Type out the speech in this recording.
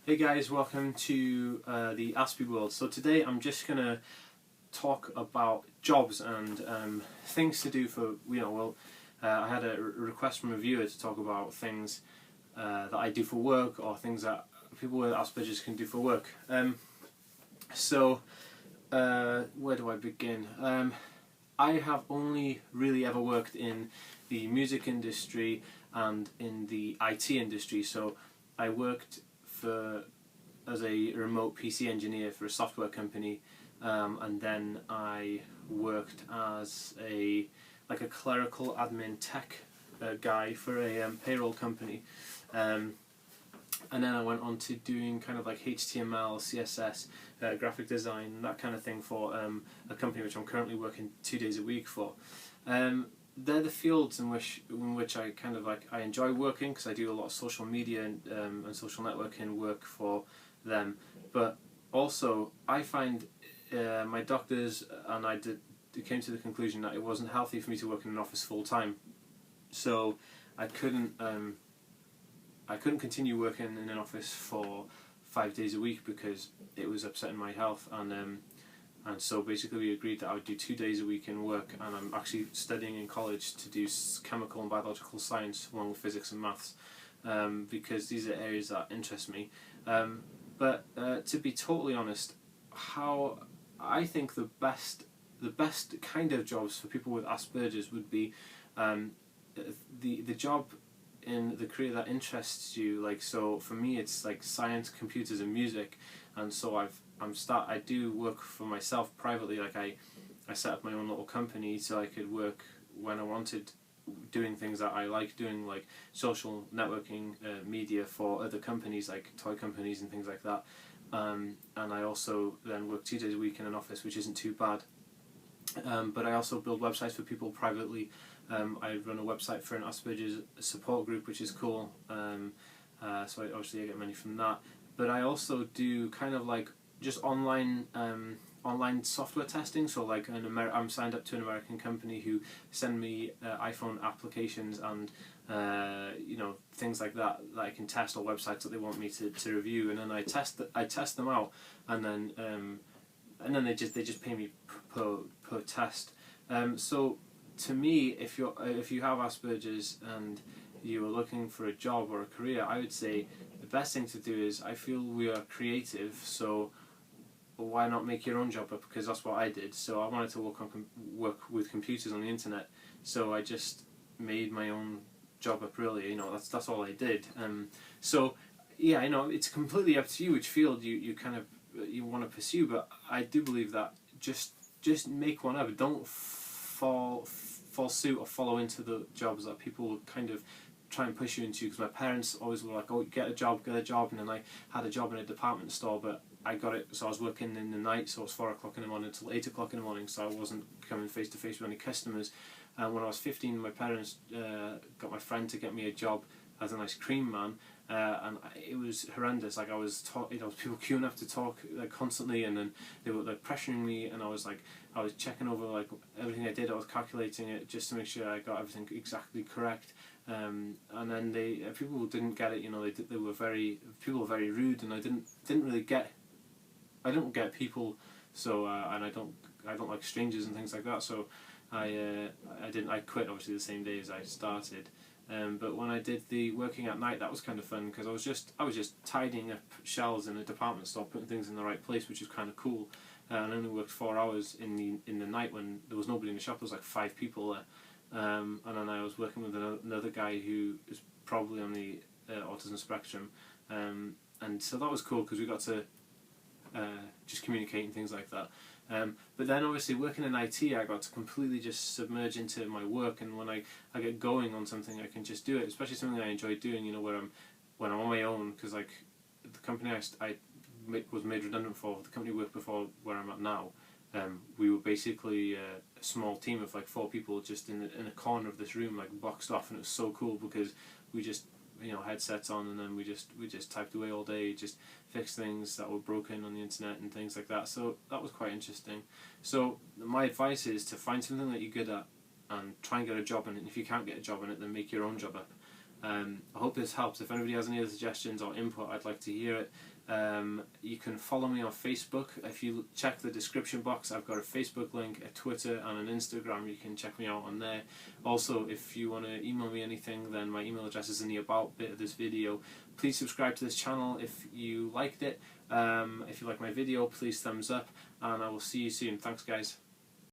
Hey guys, welcome to the Aspie world. So today I'm just going to talk about jobs and things to do for, I had a request from a viewer to talk about things that I do for work, or things that people with Asperger's can do for work. Where do I begin? I have only really ever worked in the music industry and in the IT industry. So I worked as a remote PC engineer for a software company, and then I worked as a clerical admin tech guy for a payroll company, and then I went on to doing kind of like HTML, CSS, graphic design, that kind of thing for a company which I'm currently working 2 days a week for. They're the fields in which I kind of I enjoy working, because I do a lot of social media and social networking work for them. But also I find my doctors and I came to the conclusion that it wasn't healthy for me to work in an office full time. So I couldn't continue working in an office for 5 days a week because it was upsetting my health, and so basically we agreed that I would do 2 days a week in work, and I'm actually studying in college to do chemical and biological science along with physics and maths, because these are areas that interest me. But to be totally honest, how I think the best kind of jobs for people with Asperger's would be the job in the career that interests you. So for me it's like science, computers and music, and so I do work for myself privately. I set up my own little company so I could work when I wanted, doing things that I like doing, like social networking media for other companies like toy companies and things like that, and I also then work 2 days a week in an office, which isn't too bad. But I also build websites for people privately. I run a website for an Asperger's support group, which is cool, so obviously I get money from that. But I also do kind of like just online software testing. So I'm signed up to an American company who send me iPhone applications and things like that I can test, or websites that they want me to review, and then I test them out, and then they just pay me per test. So to me, if you have Asperger's and you are looking for a job or a career, I would say the best thing to do is, I feel we are creative, so why not make your own job up? Because that's what I did. So I wanted to work with computers on the internet, so I just made my own job up. Really, that's all I did. So yeah, it's completely up to you which field you want to pursue. But I do believe that just make one up. Don't fall suit or follow into the jobs that people kind of try and push you into. Because my parents always were like, "Oh, get a job," and then I had a job in a department store, but I got it, so I was working in the night, so it was 4 o'clock in the morning until 8 o'clock in the morning, so I wasn't coming face to face with any customers. And when I was 15, my parents got my friend to get me a job as an ice cream man, and it was horrendous. I was people queuing up to talk constantly, and then they were pressuring me, and I was checking over everything I did. I was calculating it just to make sure I got everything exactly correct. And then people didn't get it. People were very rude, and I didn't really get. I don't get people, so and I don't like strangers and things like that. So I quit obviously the same day as I started. But when I did the working at night, that was kind of fun, because I was just tidying up shelves in a department store, putting things in the right place, which was kind of cool. And I only worked 4 hours in the night when there was nobody in the shop. There was 5 people there, and then I was working with another guy who is probably on the Autism Spectrum, and so that was cool because we got to just communicate and things like that. But then obviously working in IT, I got to completely just submerge into my work, and when I get going on something, I can just do it, especially something I enjoy doing, when I'm on my own, because the company I was made redundant for, the company I worked before where I'm at now, we were basically a small team of 4 people just in a corner of this room, boxed off, and it was so cool because we just headsets on, and then we just typed away all day, just fixed things that were broken on the internet and things like that. So that was quite interesting. So my advice is to find something that you're good at and try and get a job in it. And if you can't get a job in it, then make your own job up. I hope this helps. If anybody has any other suggestions or input, I'd like to hear it. You can follow me on Facebook. If you check the description box, I've got a Facebook link, a Twitter and an Instagram. You can check me out on there. Also, if you want to email me anything, then my email address is in the about bit of this video. Please subscribe to this channel if you liked it. If you like my video, please thumbs up, and I will see you soon. Thanks guys.